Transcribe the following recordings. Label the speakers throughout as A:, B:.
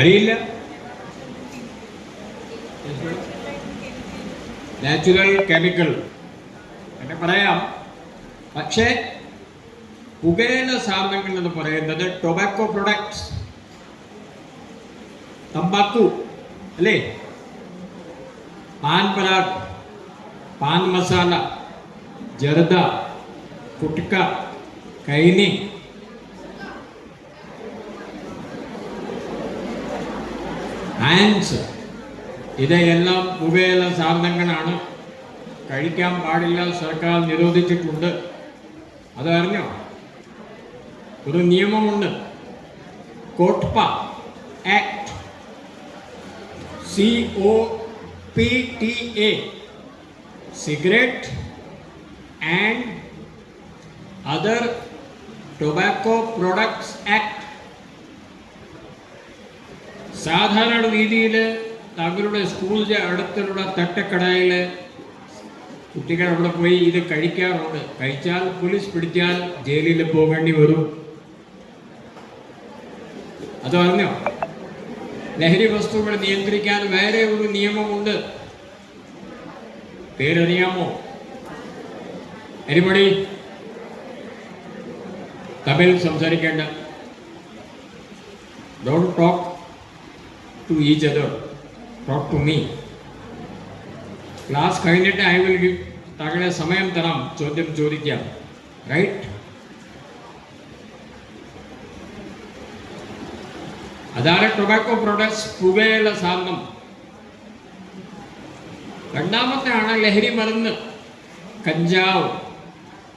A: അറിയില്ല. Natural chemical എന്ന് പറയാം. പക്ഷേ പുകയില സാധനങ്ങൾ എന്ന് പറയുന്നത് ടൊബാക്കോ പ്രൊഡക്ട്സ്, തമ്പാക്കു അല്ലേ, പാൻ പരാഗ്, പാൻ മസാല, ജർദ, കുട്ക, കൈനി, ആൻസ്, ഇവയെല്ലാം പുകയില സാധനങ്ങളാണ്. കഴിക്കാൻ പാടില്ല, സർക്കാർ നിരോധിച്ചിട്ടുണ്ട്. അതറിഞ്ഞോ? ഒരു നിയമമുണ്ട്, COTPA act, COPTA, cigarette and other tobacco products act. സാധാരണ രീതിയിൽ തങ്ങളുടെ സ്കൂളിൻ്റെ അടുത്തുള്ള തട്ടക്കടയിൽ കുട്ടികൾ അവിടെ പോയി ഇത് കഴിക്കാറുണ്ട്. കഴിച്ചാൽ പോലീസ് പിടിച്ചാൽ ജയിലിൽ പോകേണ്ടി വരും. അത് അറിഞ്ഞോ? ലഹരി വസ്തുക്കൾ നിയന്ത്രിക്കാൻ വേറെ ഒരു നിയമമുണ്ട്. പേരറിയാമോ? എരിമണി തമിഴ് സംസാരിക്കേണ്ട. Don't talk to each other, talk to me. Class കഴിഞ്ഞിട്ട് ഐ വിൽ ഗിവ്, താങ്കളെ സമയം തരാം ചോദ്യം ചോദിക്കാം. റൈറ്റ്? അതാണ് ടൊബാക്കോ പ്രൊഡക്ട്സ്, പുകയില സാധനം. രണ്ടാമത്തെ ആണ് ലഹരി മരുന്ന്, കഞ്ചാവ്,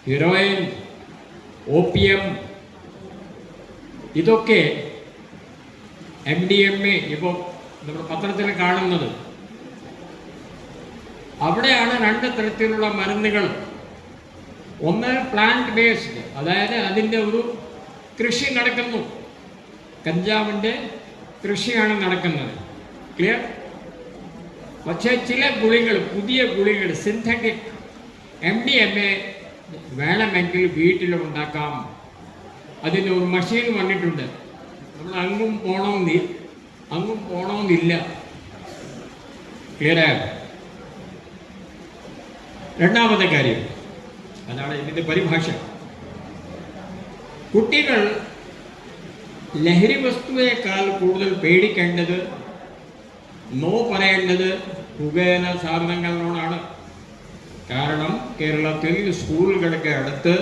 A: ഹീറോയിൻ, ഓപ്പിയം. ഇതൊക്കെ MDMA ഇപ്പോൾ നമ്മൾ പത്രത്തിൽ കാണുന്നത്. അവിടെയാണ് രണ്ട് തരത്തിലുള്ള മരുന്നുകൾ. ഒന്ന് പ്ലാന്റ് ബേസ്ഡ്, അതായത് അതിൻ്റെ ഒരു കൃഷി നടക്കുന്നു, കഞ്ചാവിൻ്റെ കൃഷിയാണ് നടക്കുന്നത്. ക്ലിയർ? പക്ഷേ ചില ഗുളികൾ, പുതിയ ഗുളികൾ, സിന്തറ്റിക് MDMA വേണമെങ്കിൽ വീട്ടിൽ ഉണ്ടാക്കാം. അതിന് ഒരു മെഷീൻ വന്നിട്ടുണ്ട്. നമ്മൾ അങ്ങും പോണമെന്നില്ല. ക്ലിയർ ആയോ? രണ്ടാമത്തെ കാര്യം, അതാണ് ഇതിൻ്റെ പരിഭാഷ. കുട്ടികൾ ലഹരി വസ്തുവേക്കാൾ കൂടുതൽ പേടിക്കേണ്ടത്, നോ പറയേണ്ടത് പുകയില സാധനങ്ങളോടാണ്. കാരണം കേരളത്തിൽ സ്കൂളുകൾക്ക് അടുത്ത്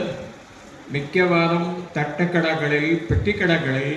A: മിക്കവാറും തട്ടക്കടകളിൽ, പെട്ടിക്കടകളിൽ